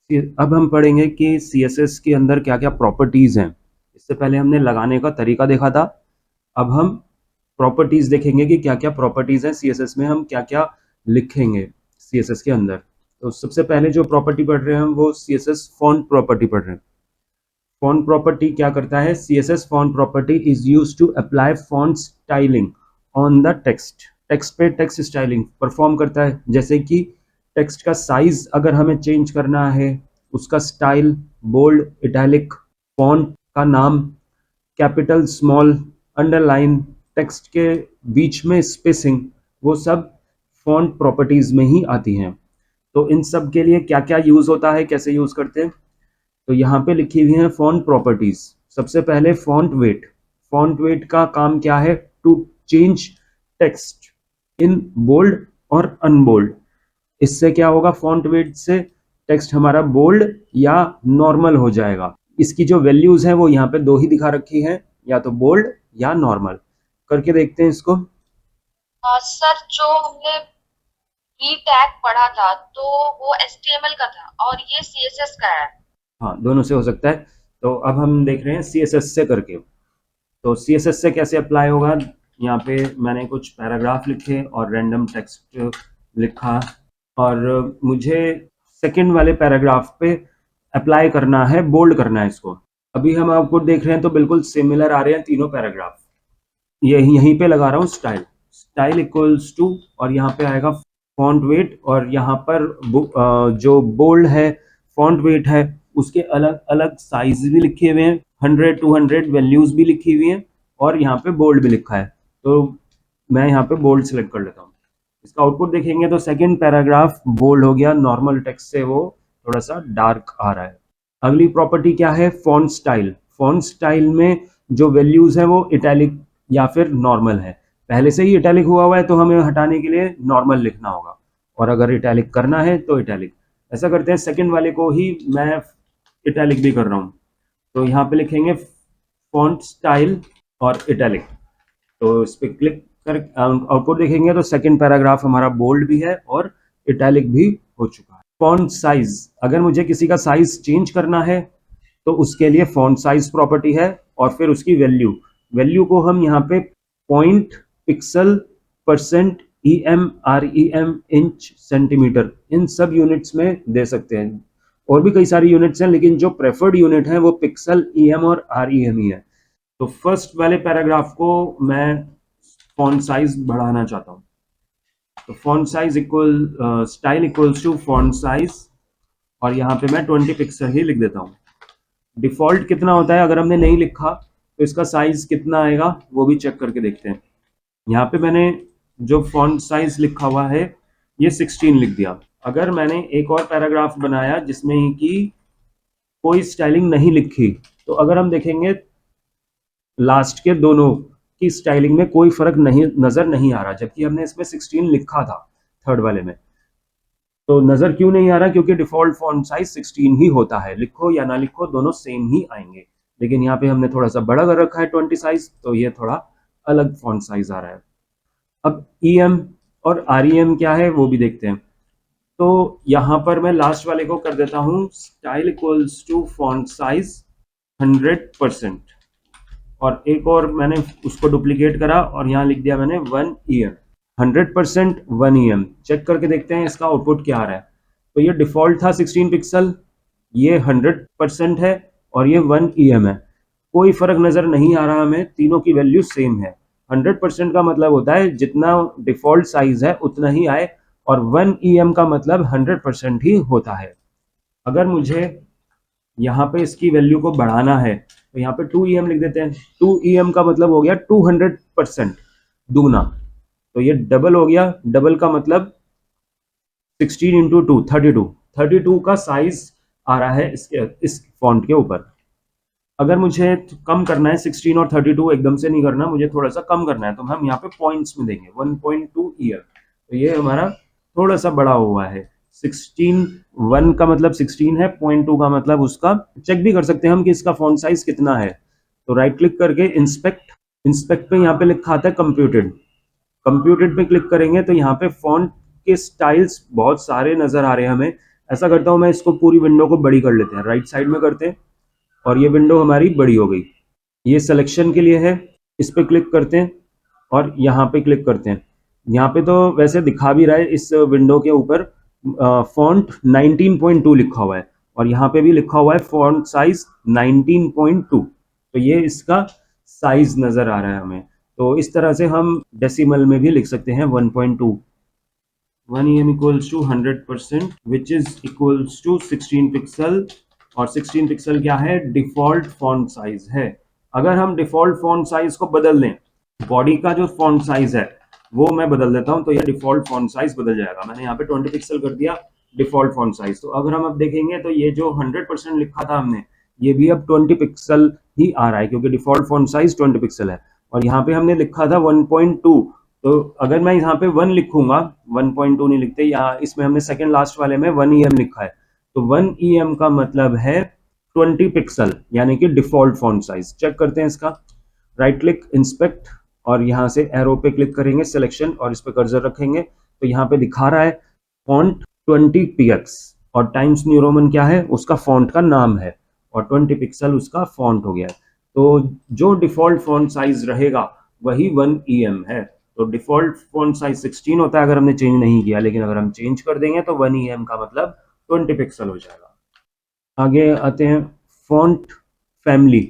अब हम पढ़ेंगे कि CSS के अंदर क्या क्या प्रॉपर्टीज हैं। इससे पहले हमने लगाने का तरीका देखा था। अब हम प्रॉपर्टीज देखेंगे कि क्या क्या प्रॉपर्टीज हैं CSS में, हम क्या क्या लिखेंगे CSS के अंदर। तो सबसे पहले जो प्रॉपर्टी पढ़ रहे हैं हम, वो CSS फॉन्ट प्रॉपर्टी पढ़ रहे हैं। फॉन्ट प्रॉपर्टी क्या करता है? CSS font property is use to apply font styling on the text. Text पे टेक्स्ट स्टाइलिंग परफॉर्म करता है। जैसे कि टेक्स्ट का साइज अगर हमें चेंज करना है, उसका स्टाइल, बोल्ड, इटैलिक, फॉन्ट का नाम, कैपिटल, स्मॉल, अंडरलाइन, टेक्स्ट के बीच में स्पेसिंग, वो सब फॉन्ट प्रॉपर्टीज में ही आती हैं। तो इन सब के लिए क्या क्या यूज होता है, कैसे यूज करते हैं, तो यहाँ पे लिखी हुई है फॉन्ट प्रॉपर्टीज। सबसे पहले फॉन्ट वेट। फॉन्ट वेट का काम क्या है? To change text in bold और अनबोल्ड। इससे क्या होगा? फॉन्ट वेट से टेक्स्ट हमारा बोल्ड या नॉर्मल हो जाएगा। इसकी जो वैल्यूज हैं वो यहाँ पे दो ही दिखा रखी हैं, या तो बोल्ड या नॉर्मल। करके देखते हैं इसको। सर, जो हमने बी टैग पढ़ा था तो वो HTML का था और ये CSS का है। हाँ, दोनों से हो सकता है। तो अब हम देख रहे हैं CSS से करके। तो CSS से कैसे अप्लाई होगा? यहाँ पे मैंने कुछ पैराग्राफ लिखे और रैंडम टेक्स्ट लिखा, और मुझे सेकंड वाले पैराग्राफ पे अप्लाई करना है, बोल्ड करना है इसको। अभी हम आउटपुट देख रहे हैं तो बिल्कुल सिमिलर आ रहे हैं तीनों पैराग्राफ। ये यहीं पे लगा रहा हूँ स्टाइल। स्टाइल इक्वल्स टू, और यहाँ पे आएगा फॉन्ट वेट, और यहाँ पर जो बोल्ड है, फॉन्ट वेट है, उसके अलग अलग साइज भी लिखे हुए हैं, 100 200 वैल्यूज भी लिखी हुई हैं, और यहाँ पे बोल्ड भी लिखा है। तो मैं यहाँ पे बोल्ड सेलेक्ट कर लेता हूँ। इसका आउटपुट देखेंगे तो सेकंड पैराग्राफ बोल्ड हो गया, नॉर्मल टेक्स्ट से वो थोड़ा सा डार्क आ रहा है। अगली प्रॉपर्टी क्या है? Font style. फॉन्ट स्टाइल में जो वैल्यूज है वो इटैलिक या फिर नॉर्मल है। पहले से ही इटैलिक हुआ है तो हमें हटाने के लिए नॉर्मल लिखना होगा, और अगर इटैलिक करना है तो इटैलिक। ऐसा करते हैं, सेकंड वाले को ही मैं इटैलिक भी कर रहा हूँ। तो यहाँ पे लिखेंगे फॉन्ट स्टाइल और इटैलिक। तो इस पर क्लिक कर आउटपुट देखेंगे तो सेकंड पैराग्राफ हमारा बोल्ड भी है और इटैलिक भी हो चुका है। फॉन्ट साइज, अगर मुझे किसी का साइज चेंज करना है तो उसके लिए फॉन्ट साइज प्रॉपर्टी है, और फिर उसकी वैल्यू। वैल्यू को हम यहाँ पे point, pixel, percent, EM, REM, inch, centimetre, इन सब यूनिट्स में दे सकते हैं। और भी कई सारी यूनिट्स हैं, लेकिन जो प्रेफर्ड यूनिट है वो पिक्सल, EM और REM ही है। तो फर्स्ट वाले पैराग्राफ को मैं फॉन्ट साइज बढ़ाना चाहता हूँ। तो font size equal style equals to font size, और यहाँ पे मैं 20 पिक्सल ही लिख देता हूँ। डिफॉल्ट कितना होता है? अगर हमने नहीं लिखा तो इसका साइज कितना आएगा वो भी चेक करके देखते हैं। यहाँ पे मैंने जो फॉन्ट साइज लिखा हुआ है ये 16 लिख दिया। अगर मैंने एक और पैराग्राफ बनाया जिसमें कि कोई स्टाइलिंग नहीं लिखी, तो अगर हम देखेंगे लास्ट के दोनों की स्टाइलिंग में कोई फर्क नहीं नजर नहीं आ रहा, जबकि हमने इसमें 16 लिखा था थर्ड वाले में। तो नजर क्यों नहीं आ रहा? क्योंकि डिफॉल्ट फॉन्ट साइज 16 ही होता है, लिखो या ना लिखो दोनों सेम ही आएंगे। लेकिन यहाँ पे हमने थोड़ा सा बड़ा कर रखा है 20 साइज, तो ये थोड़ा अलग फॉन्ट साइज आ रहा है। अब EM और REM क्या है वो भी देखते हैं। तो यहाँ पर मैं लास्ट वाले को कर देता हूँ style equals to font size 100%, और एक और मैंने उसको डुप्लीकेट करा और यहाँ लिख दिया मैंने 1 EM। 100% 1 EM। चेक करके देखते हैं इसका आउटपुट क्या आ रहा है। तो ये डिफॉल्ट था 16 पिक्सल, ये 100% है, और ये 1 EM है। कोई फर्क नजर नहीं आ रहा हमें, तीनों की वैल्यू सेम है। 100% का मतलब होता है जितना डिफॉल्ट साइज है उतना ही आए, और 1 EM का मतलब 100% ही होता है। अगर मुझे यहाँ पे इसकी वैल्यू को बढ़ाना है तो यहाँ पे 2 EM लिख देते हैं। 2 EM का मतलब हो गया 200%, दुगना। तो ये डबल हो गया, डबल का मतलब 16 इंटू 2 32। 32 का साइज आ रहा है इस फॉन्ट के ऊपर। अगर मुझे कम करना है 16 और 32 एकदम से नहीं करना, मुझे थोड़ा सा कम करना है, तो हम यहाँ पे पॉइंट्स में देंगे 1.2 EM। तो ये हमारा थोड़ा सा बड़ा हुआ है। 16 1 का मतलब 16 है, 0.2 का मतलब उसका। चेक भी कर सकते हैं हम कि इसका फॉन्ट साइज कितना है। तो राइट क्लिक करके इंस्पेक्ट, इंस्पेक्ट पे यहाँ पे लिखा आता है कंप्यूटेड। कंप्यूटेड पे क्लिक करेंगे तो यहाँ पे फॉन्ट के स्टाइल्स बहुत सारे नजर आ रहे हैं हमें। ऐसा करता हूँ मैं, इसको पूरी विंडो को बड़ी कर लेते हैं, राइट साइड में करते हैं और ये विंडो हमारी बड़ी हो गई। ये सिलेक्शन के लिए है, इस पर क्लिक करते हैं और यहाँ पे क्लिक करते हैं। यहाँ पे तो वैसे दिखा भी रहा है इस विंडो के ऊपर फॉन्ट 19.2 लिखा हुआ है और यहाँ पे भी लिखा हुआ है फॉन्ट साइज 19.2। तो ये इसका साइज नजर आ रहा है हमें। तो इस तरह से हम डेसिमल में भी लिख सकते हैं 1.2। 1 em equals to 100% which is equals to 16 pixel. और 16 पिक्सल क्या है, डिफॉल्ट फॉन्ट साइज है। अगर हम डिफॉल्ट फॉन्ट साइज को बदल दें, बॉडी का जो फॉन्ट साइज है वो मैं बदल देता हूं, तो ये डिफॉल्ट फॉन्ट साइज बदल जाएगा। मैंने यहाँ पे 20 पिक्सल कर दिया डिफॉल्ट फॉन्ट साइज। तो अगर हम अब देखेंगे तो ये जो 100% लिखा था हमने, ये भी अब 20 पिक्सल ही आ रहा है क्योंकि डिफॉल्ट फॉन्ट साइज 20 पिक्सल है। और यहाँ पे हमने लिखा था 1.2, तो अगर मैं यहाँ पे 1 लिखूंगा, 1.2 नहीं लिखते, यहाँ इसमें हमने सेकंड लास्ट वाले में 1 em लिखा है, तो 1 em का मतलब है 20 पिक्सल, यानी कि डिफॉल्ट फॉन्ट साइज। चेक करते हैं इसका, राइट क्लिक, इंस्पेक्ट, और यहाँ से एरो पे क्लिक करेंगे, सिलेक्शन, और इस पे कर्सर रखेंगे तो यहाँ पे दिखा रहा है फॉन्ट 20 px, और टाइम्स न्यू रोमन क्या है, उसका फॉन्ट का नाम है, और 20 पिक्सल उसका फॉन्ट हो गया है। तो जो डिफॉल्ट फॉन्ट साइज रहेगा वही 1 em है। तो डिफॉल्ट फॉन्ट साइज 16 होता है अगर हमने चेंज नहीं किया, लेकिन अगर हम चेंज कर देंगे तो 1 em का मतलब 20 पिक्सल हो जाएगा। आगे आते हैं फॉन्ट फैमिली।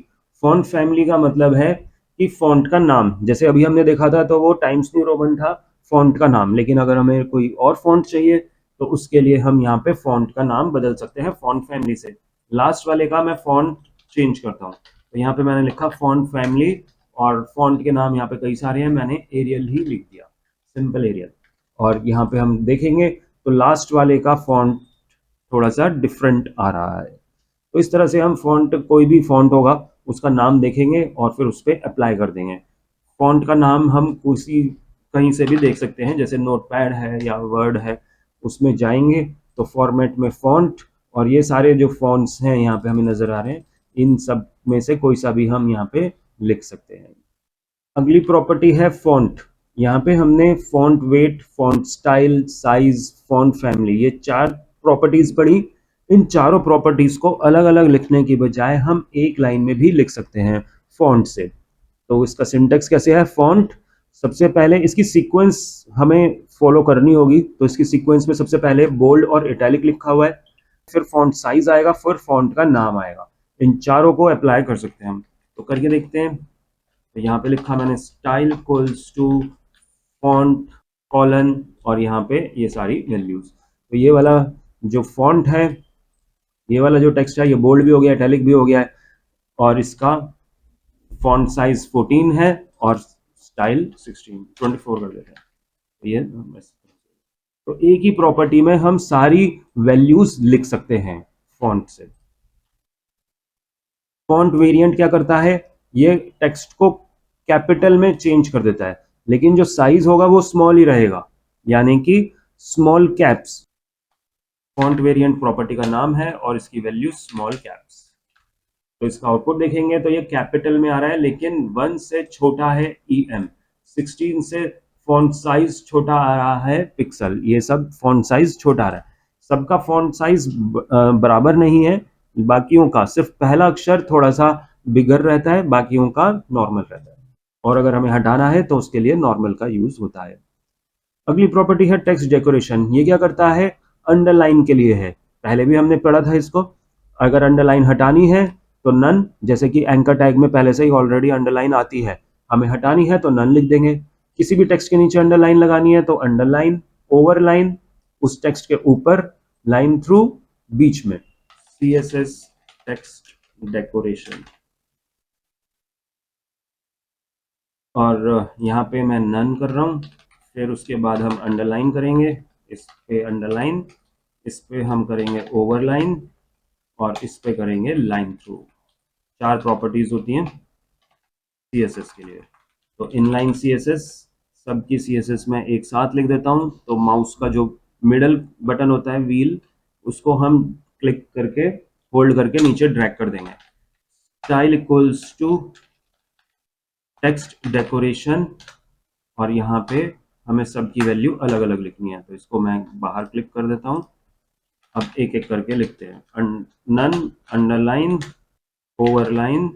फॉन्ट फैमिली का मतलब है कि फॉन्ट का नाम, जैसे अभी हमने देखा था तो वो टाइम्स न्यू रोमन था फॉन्ट का नाम, लेकिन अगर हमें कोई और फॉन्ट चाहिए तो उसके लिए हम यहाँ पे फॉन्ट का नाम बदल सकते हैं फॉन्ट फैमिली से। लास्ट वाले का मैं फॉन्ट चेंज करता हूँ, तो यहाँ पे मैंने लिखा फॉन्ट फैमिली, और फॉन्ट के नाम यहाँ पे कई सारे हैं, मैंने एरियल ही लिख दिया, सिंपल एरियल। और यहाँ पे हम देखेंगे तो लास्ट वाले का फॉन्ट थोड़ा सा डिफरेंट आ रहा है। तो इस तरह से हम फॉन्ट, कोई भी फॉन्ट होगा उसका नाम देखेंगे और फिर उस पर अप्लाई कर देंगे। फॉन्ट का नाम हम किसी कहीं से भी देख सकते हैं, जैसे नोटपैड है या वर्ड है, उसमें जाएंगे तो फॉर्मेट में फॉन्ट, और ये सारे जो फॉन्ट्स हैं यहाँ पे हमें नजर आ रहे हैं, इन सब में से कोई सा भी हम यहाँ पे लिख सकते हैं। अगली प्रॉपर्टी है फॉन्ट। यहाँ पे हमने font weight, font style, size, font family, ये 4 प्रॉपर्टीज पढ़ी। इन चारों प्रॉपर्टीज को अलग अलग लिखने की बजाय हम एक लाइन में भी लिख सकते हैं फॉन्ट से। तो इसका सिंटेक्स कैसे है, फॉन्ट, सबसे पहले इसकी सीक्वेंस हमें फॉलो करनी होगी, तो इसकी सीक्वेंस में सबसे पहले बोल्ड और इटैलिक लिखा हुआ है, फिर फॉन्ट साइज आएगा, फिर फॉन्ट का नाम आएगा। इन चारों को अप्लाई कर सकते हैं हम, तो करके देखते हैं। तो यहाँ पे लिखा मैंने style equals to font colon, और यहाँ पे ये सारी वैल्यूज। तो ये वाला जो फॉन्ट है, ये वाला जो टेक्स्ट है, ये बोल्ड भी हो गया, इटैलिक भी हो गया है, और इसका फॉन्ट साइज 14 है और स्टाइल 16, 24 कर देते हैं। तो ये तो एक ही प्रॉपर्टी में हम सारी वैल्यूज लिख सकते हैं फॉन्ट से। फॉन्ट वेरिएंट क्या करता है, ये टेक्स्ट को कैपिटल में चेंज कर देता है, लेकिन जो साइज होगा वो स्मॉल ही रहेगा, यानी कि small caps. Font variant property का नाम है और इसकी वैल्यू स्मॉल कैप्स। तो इसका आउटपुट देखेंगे तो ये कैपिटल में आ रहा है, लेकिन 1 से छोटा है em, 16 से फॉन्ट साइज छोटा आ रहा है पिक्सल, ये सब फॉन्ट साइज छोटा आ रहा है। सबका फॉन्ट साइज बराबर नहीं है, बाकियों का सिर्फ पहला अक्षर थोड़ा सा बिगर रहता है, बाकियों का नॉर्मल रहता है, और अगर हमें हटाना है तो उसके लिए नॉर्मल का यूज होता है। अगली प्रॉपर्टी है टेक्स्ट डेकोरेशन। ये क्या करता है, अंडरलाइन के लिए है, पहले भी हमने पढ़ा था इसको। अगर अंडरलाइन हटानी है तो नन, जैसे कि एंकर टैग में पहले से ही ऑलरेडी अंडरलाइन आती है, हमें हटानी है तो नन लिख देंगे। किसी भी टेक्स्ट के नीचे अंडरलाइन लगानी है तो अंडरलाइन, ओवरलाइन, उस टेक्स्ट के ऊपर, लाइन थ्रू, बीच में। CSS text decoration. और यहाँ पे मैं नन कर रहा हूँ, फिर उसके बाद हम अंडरलाइन करेंगे, इस पे अंडरलाइन, इस पे हम करेंगे ओवरलाइन, और इस पे करेंगे लाइन थ्रू। 4 प्रॉपर्टीज होती हैं CSS के लिए। तो इनलाइन CSS, सबकी CSS में एक साथ लिख देता हूँ। तो माउस का जो मिडल बटन होता है, व्हील, उसको हम क्लिक करके होल्ड करके नीचे ड्रैग कर देंगे। Style equals to text decoration, और यहाँ पे हमें सबकी वैल्यू अलग अलग लिखनी है, तो इसको मैं बाहर क्लिक कर देता हूँ। अब एक एक करके लिखते हैं, नन, अंडरलाइन, ओवरलाइन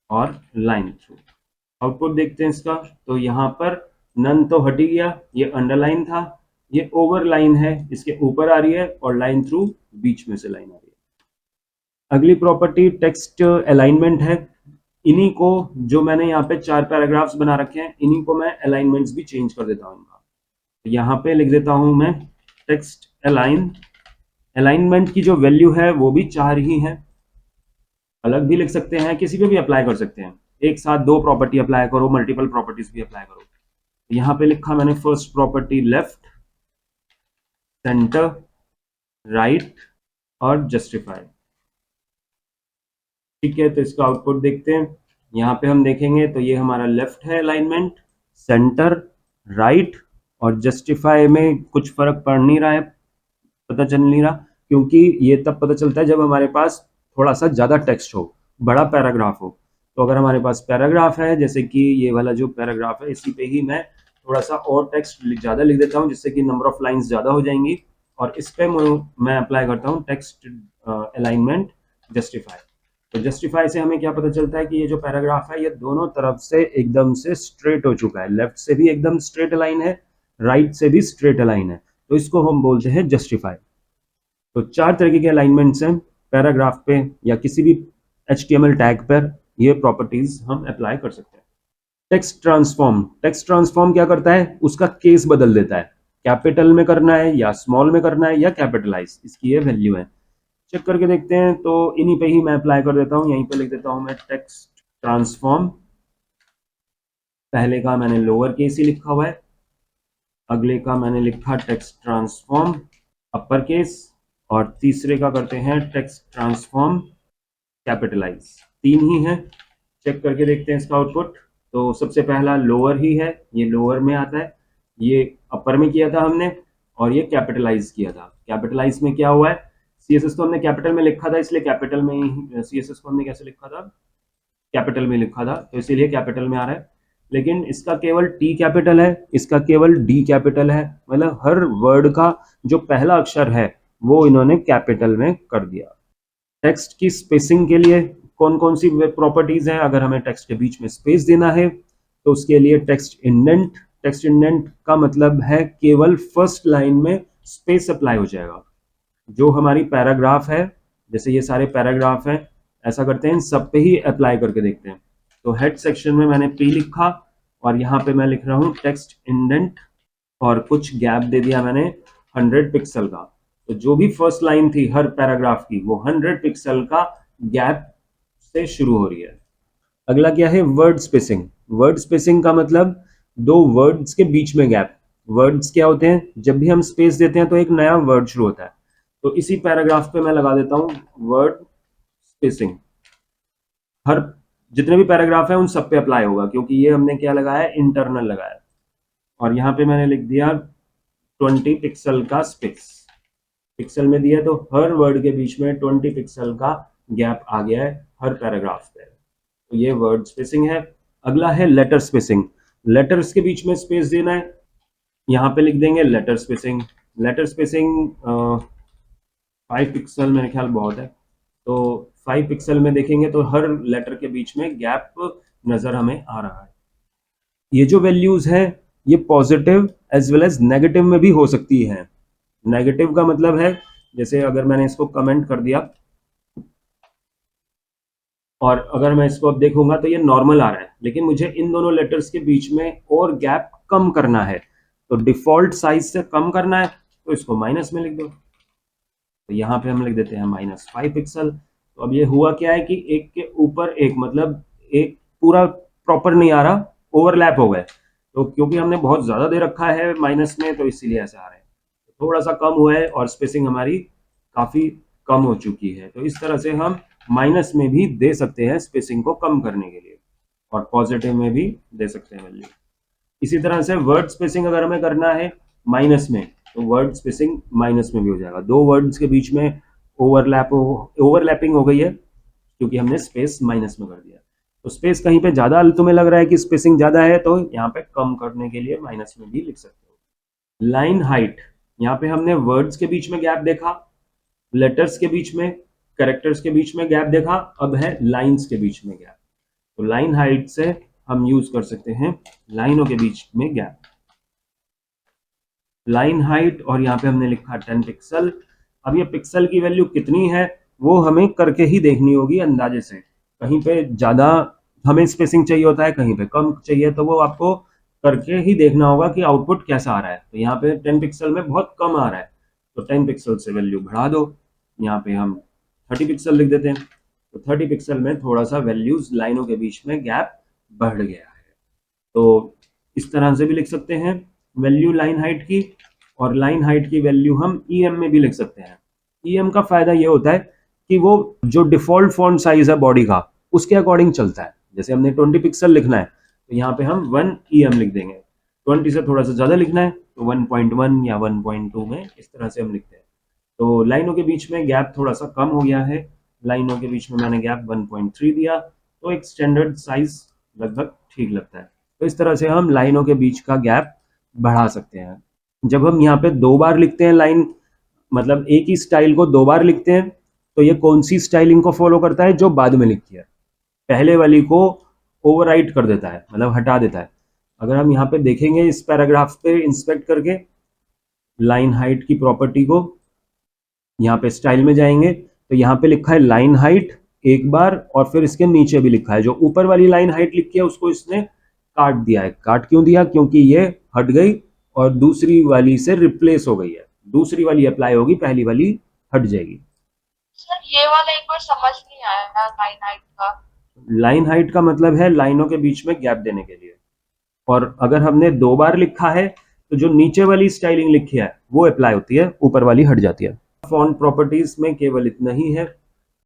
और लाइन थ्रू। आउटपुट देखते हैं इसका। तो यहाँ पर नन तो हट ही गया, ये अंडरलाइन था, ये ओवरलाइन है, इसके ऊपर आ रही है, और लाइन थ्रू बीच में से लाइन आ रही है। अगली प्रॉपर्टी टेक्स्ट अलाइनमेंट है। इन्हीं को, जो मैंने यहाँ पे 4 पैराग्राफ्स बना रखे हैं, इन्हीं को मैं अलाइनमेंट्स भी चेंज कर देता हूँ इनका। तो यहाँ पे लिख देता हूँ मैं टेक्स्ट अलाइन। अलाइनमेंट की जो वैल्यू है वो भी 4 ही है, अलग भी लिख सकते हैं, किसी पे भी अप्लाई कर सकते हैं। एक साथ 2 प्रॉपर्टी अप्लाई करो, मल्टीपल प्रॉपर्टीज भी अप्लाई करो। यहाँ पे लिखा मैंने first property left, centre, right और जस्टिफाई। ठीक है, तो इसका आउटपुट देखते हैं। यहाँ पे हम देखेंगे तो ये हमारा लेफ्ट है अलाइनमेंट, सेंटर, राइट और जस्टिफाई में कुछ फर्क पड़ नहीं रहा है, पता चल नहीं रहा, क्योंकि ये तब पता चलता है जब हमारे पास थोड़ा सा ज़्यादा टेक्स्ट हो, बड़ा पैराग्राफ हो। तो अगर हमारे पास पैराग्राफ है, जैसे कि ये वाला जो पैराग्राफ है, इसी पे ही मैं थोड़ा सा और टेक्स्ट ज़्यादा लिख देता हूँ, जिससे कि नंबर ऑफ लाइन्स ज़्यादा हो जाएंगी, और इस पे मैं अप्लाई करता हूँ टेक्स्ट अलाइनमेंट जस्टिफाई। तो जस्टिफाई से हमें क्या पता चलता है कि ये जो पैराग्राफ है, ये दोनों तरफ से एकदम से स्ट्रेट हो चुका है, लेफ्ट से भी एकदम स्ट्रेट लाइन है, राइट से भी स्ट्रेट लाइन है, तो इसको हम बोलते हैं जस्टिफाई। तो 4 तरीके के अलाइनमेंट्स हैं पैराग्राफ पे या किसी भी HTML टैग पर, ये प्रॉपर्टीज हम अप्लाई कर सकते हैं। टेक्स्ट ट्रांसफॉर्म, टेक्स्ट ट्रांसफॉर्म क्या करता है, उसका केस बदल देता है, कैपिटल में करना है या स्मॉल में करना है या कैपिटलाइज, इसकी ये वैल्यू है। चेक करके देखते हैं, तो इन्हीं पे ही मैं अप्लाई कर देता हूँ। यहीं पे लिख देता हूँ मैं टेक्स्ट ट्रांसफॉर्म। पहले का मैंने लोअर केस ही लिखा हुआ है, अगले का मैंने लिखा टेक्स्ट ट्रांसफॉर्म अपर केस, और तीसरे का करते हैं टेक्स्ट ट्रांसफॉर्म कैपिटलाइज। 3 ही है। चेक करके देखते हैं इसका आउटपुट। तो सबसे पहला लोअर ही है, ये लोअर में आता है, ये अपर में किया था हमने, और ये कैपिटलाइज किया था। कैपिटलाइज में क्या हुआ है, CSS तो हमने कैपिटल में लिखा था, इसलिए कैपिटल में ही CSS को हमने कैसे लिखा था, कैपिटल में लिखा था, तो इसीलिए कैपिटल में आ रहा है। लेकिन इसका केवल T कैपिटल है, इसका केवल D कैपिटल है, मतलब हर वर्ड का जो पहला अक्षर है वो इन्होंने कैपिटल में कर दिया। टेक्स्ट की स्पेसिंग के लिए कौन कौन सी प्रॉपर्टीज हैं, अगर हमें टेक्स्ट के बीच में स्पेस देना है तो उसके लिए टेक्स्ट इंडेंट। टेक्स्ट इंडेंट का मतलब है केवल फर्स्ट लाइन में स्पेस अप्लाई हो जाएगा। जो हमारी पैराग्राफ है, जैसे ये सारे पैराग्राफ हैं, ऐसा करते हैं इन सब पे ही अप्लाई करके देखते हैं। तो हेड सेक्शन में मैंने P लिखा, और यहाँ पे मैं लिख रहा हूँ टेक्स्ट इंडेंट, और कुछ गैप दे दिया मैंने 100 पिक्सल का। तो जो भी फर्स्ट लाइन थी हर पैराग्राफ की, वो 100 पिक्सल का गैप से शुरू हो रही है। अगला क्या है, वर्ड स्पेसिंग। वर्ड स्पेसिंग का मतलब 2 वर्ड्स के बीच में गैप। वर्ड्स क्या होते हैं, जब भी हम स्पेस देते हैं तो एक नया वर्ड शुरू होता है। तो इसी पैराग्राफ पे मैं लगा देता हूँ वर्ड स्पेसिंग। हर जितने भी पैराग्राफ है उन सब पे अप्लाई होगा, क्योंकि ये हमने क्या लगाया है, इंटरनल लगाया। और यहाँ पे मैंने लिख दिया 20 पिक्सल का स्पेस। पिक्सल में दिया तो हर वर्ड के बीच में 20 पिक्सल का गैप आ गया है हर पैराग्राफ पे। तो ये वर्ड स्पेसिंग है। अगला है लेटर स्पेसिंग। लेटर्स के बीच में स्पेस देना है, यहाँ पे लिख देंगे letter spacing. Letter spacing 5 pixel मेरे ख्याल बहुत है, तो 5 पिक्सल में देखेंगे तो हर लेटर के बीच में गैप नजर हमें आ रहा है। ये जो वैल्यूज है, ये positive as well as negative में भी हो सकती है। नेगेटिव का मतलब है, जैसे अगर मैंने इसको कमेंट कर दिया और अगर मैं इसको अब देखूंगा तो ये नॉर्मल आ रहा है, लेकिन मुझे इन दोनों लेटर्स के बीच में और गैप कम करना है, तो डिफॉल्ट साइज से कम करना है, तो इसको माइनस में लिख दो। तो यहाँ पे हम लिख देते हैं -5 पिक्सल। तो अब ये हुआ क्या है कि एक के ऊपर एक, मतलब एक पूरा प्रॉपर नहीं आ रहा, ओवरलैप हो गए। तो क्योंकि हमने बहुत ज्यादा दे रखा है माइनस में, तो इसीलिए ऐसा आ रहा है। तो थोड़ा सा कम हुआ है और स्पेसिंग हमारी काफी कम हो चुकी है। तो इस तरह से हम माइनस में भी दे सकते हैं स्पेसिंग को कम करने के लिए, और पॉजिटिव में भी दे सकते हैं वैल्यू। इसी तरह से वर्ड स्पेसिंग अगर हमें करना है माइनस में, तो वर्ड स्पेसिंग माइनस में भी हो जाएगा। 2 वर्ड्स के बीच में ओवरलैपिंग हो गई है, क्योंकि हमने स्पेस माइनस में कर दिया। तो स्पेस कहीं पे ज्यादा तुम्हें लग रहा है कि स्पेसिंग ज्यादा है, तो यहाँ पे कम करने के लिए माइनस में भी लिख सकते हो। लाइन हाइट, यहाँ पे हमने वर्ड्स के बीच में गैप देखा, लेटर्स के बीच में, कैरेक्टर्स के बीच में गैप देखा, अब है लाइंस के बीच में गैप। तो लाइन हाइट से हम यूज कर सकते हैं लाइनों के बीच में गैप। लाइन हाइट और यहाँ पे हमने लिखा 10 पिक्सल। अब ये पिक्सल की वैल्यू कितनी है वो हमें करके ही देखनी होगी अंदाजे से। कहीं पे ज्यादा हमें स्पेसिंग चाहिए होता है, कहीं पे कम चाहिए, तो वो आपको करके ही देखना होगा कि आउटपुट कैसा आ रहा है। तो यहाँ पे 10 पिक्सल में बहुत कम आ रहा है, तो 10 पिक्सल से वैल्यू बढ़ा दो। यहाँ पे हम 30 पिक्सल लिख देते हैं। तो 30 पिक्सल में थोड़ा सा वैल्यूज लाइनों के बीच में गैप बढ़ गया है। तो इस तरह से भी लिख सकते हैं वैल्यू लाइन हाइट की, और लाइन हाइट की वैल्यू हम ईएम में भी लिख सकते हैं। ईएम का फायदा ये होता है कि वो जो डिफॉल्ट फॉन्ट साइज है बॉडी का उसके अकॉर्डिंग चलता है। जैसे हमने 20 पिक्सल लिखना है तो यहाँ पे हम 1 ईएम लिख देंगे। 20 से थोड़ा सा ज्यादा लिखना है तो 1.1 या 1.2 में इस तरह से हम लिखते हैं। तो लाइनों के बीच में गैप थोड़ा सा कम हो गया है। लाइनों के बीच में मैंने गैप 1.3 दिया, तो एक स्टैंडर्ड साइज लगभग ठीक लगता है। तो इस तरह से हम लाइनों के बीच का गैप बढ़ा सकते हैं। जब हम यहाँ पे 2 बार लिखते हैं लाइन, मतलब एक ही स्टाइल को 2 बार लिखते हैं, तो ये कौन सी स्टाइलिंग को फॉलो करता है? जो बाद में लिखी है, पहले वाली को ओवरराइट कर देता है, मतलब हटा देता है। अगर हम यहाँ पे देखेंगे इस पैराग्राफ पे इंस्पेक्ट करके लाइन हाइट की प्रॉपर्टी को, यहाँ पे स्टाइल में जाएंगे तो यहाँ पे लिखा है लाइन हाइट एक बार, और फिर इसके नीचे भी लिखा है। जो ऊपर वाली लाइन हाइट लिखी है उसको इसने काट दिया है। काट क्यों दिया? क्योंकि ये हट गई और दूसरी वाली से रिप्लेस हो गई है। दूसरी वाली अप्लाई होगी, पहली वाली हट जाएगी। सर ये वाला एक बार समझ नहीं आया लाइन हाइट का। लाइन हाइट का मतलब है लाइनों के बीच में गैप देने के लिए। और अगर हमने 2 बार लिखा है तो जो नीचे वाली स्टाइलिंग लिखी है वो अप्लाई होती है, ऊपर वाली हट जाती है। फॉन्ट प्रॉपर्टीज में केवल इतना ही है।